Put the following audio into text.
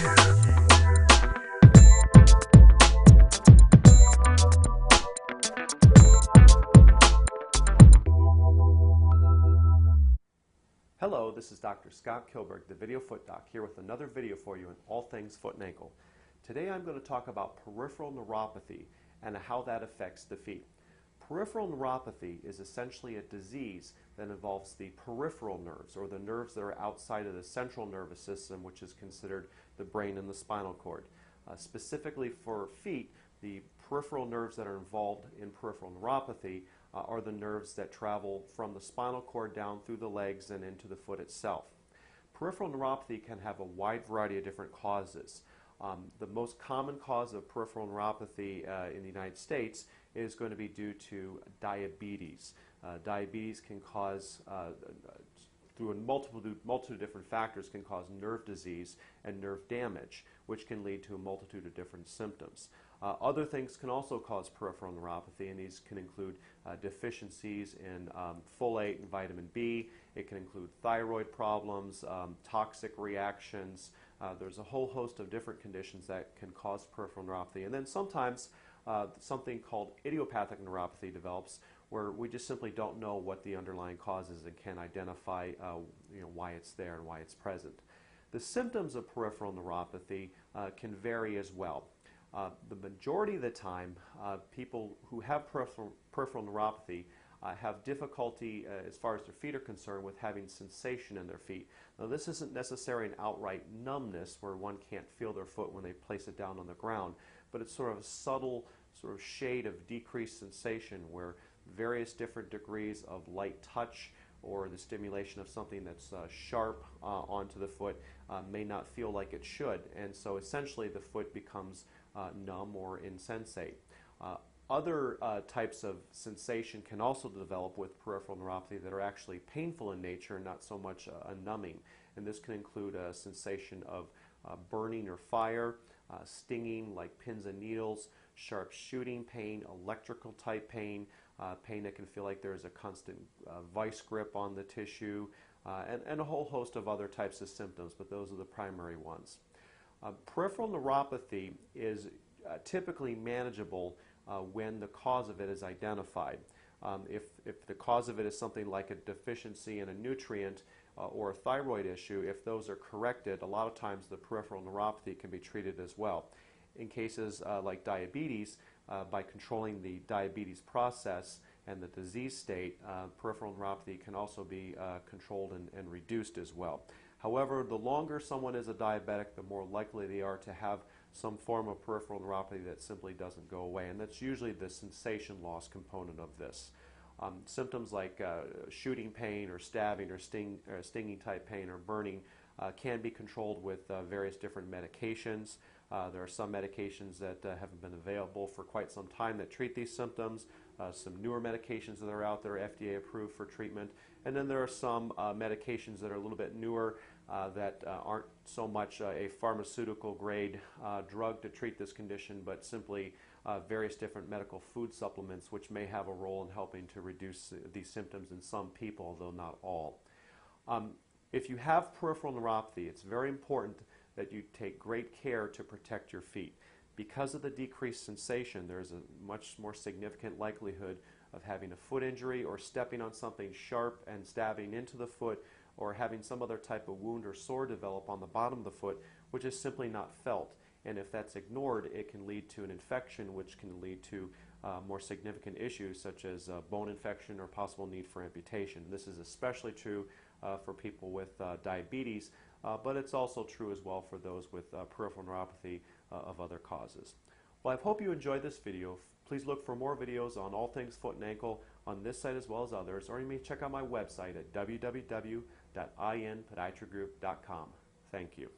Hello, this is Dr. Scott Kilberg, the Video Foot Doc, here with another video for you on all things foot and ankle. Today I'm going to talk about peripheral neuropathy and how that affects the feet. Peripheral neuropathy is essentially a disease that involves the peripheral nerves, or the nerves that are outside of the central nervous system, which is considered the brain and the spinal cord. Specifically for feet, the peripheral nerves that are involved in peripheral neuropathy are the nerves that travel from the spinal cord down through the legs and into the foot itself. Peripheral neuropathy can have a wide variety of different causes. The most common cause of peripheral neuropathy in the United States is going to be due to diabetes. Diabetes can cause, through a multitude of different factors, can cause nerve disease and nerve damage, which can lead to a multitude of different symptoms. Other things can also cause peripheral neuropathy, and these can include deficiencies in folate and vitamin B. It can include thyroid problems, toxic reactions. There's a whole host of different conditions that can cause peripheral neuropathy. And then sometimes something called idiopathic neuropathy develops, where we just simply don't know what the underlying cause is and can't identify why it's there and why it's present. The symptoms of peripheral neuropathy can vary as well. The majority of the time, people who have peripheral neuropathy have difficulty as far as their feet are concerned with having sensation in their feet. Now, this isn't necessarily an outright numbness where one can't feel their foot when they place it down on the ground, but it's sort of a subtle sort of shade of decreased sensation where various different degrees of light touch or the stimulation of something that's sharp onto the foot may not feel like it should, and so essentially the foot becomes numb or insensate. Other types of sensation can also develop with peripheral neuropathy that are actually painful in nature and not so much a numbing, and this can include a sensation of burning or fire, stinging like pins and needles, sharp shooting pain, electrical type pain, pain that can feel like there's a constant vice grip on the tissue, and a whole host of other types of symptoms, but those are the primary ones. Peripheral neuropathy is typically manageable when the cause of it is identified. If the cause of it is something like a deficiency in a nutrient or a thyroid issue, if those are corrected, a lot of times the peripheral neuropathy can be treated as well. In cases like diabetes, by controlling the diabetes process and the disease state, peripheral neuropathy can also be controlled and reduced as well. However, the longer someone is a diabetic, the more likely they are to have some form of peripheral neuropathy that simply doesn't go away, and that's usually the sensation loss component of this. Symptoms like shooting pain or stabbing or stinging type pain or burning can be controlled with various different medications. There are some medications that haven't been available for quite some time that treat these symptoms, some newer medications that are out there FDA approved for treatment, and then there are some medications that are a little bit newer that aren't so much a pharmaceutical grade drug to treat this condition, but simply various different medical food supplements which may have a role in helping to reduce these symptoms in some people, though not all. If you have peripheral neuropathy, it's very important that you take great care to protect your feet. Because of the decreased sensation, there's a much more significant likelihood of having a foot injury or stepping on something sharp and stabbing into the foot, or having some other type of wound or sore develop on the bottom of the foot, which is simply not felt. And if that's ignored, it can lead to an infection, which can lead to more significant issues such as bone infection or possible need for amputation. This is especially true for people with diabetes, but it's also true as well for those with peripheral neuropathy of other causes. Well, I hope you enjoyed this video. Please look for more videos on all things foot and ankle on this site as well as others, or you may check out my website at www.inpodiatrygroup.com. Thank you.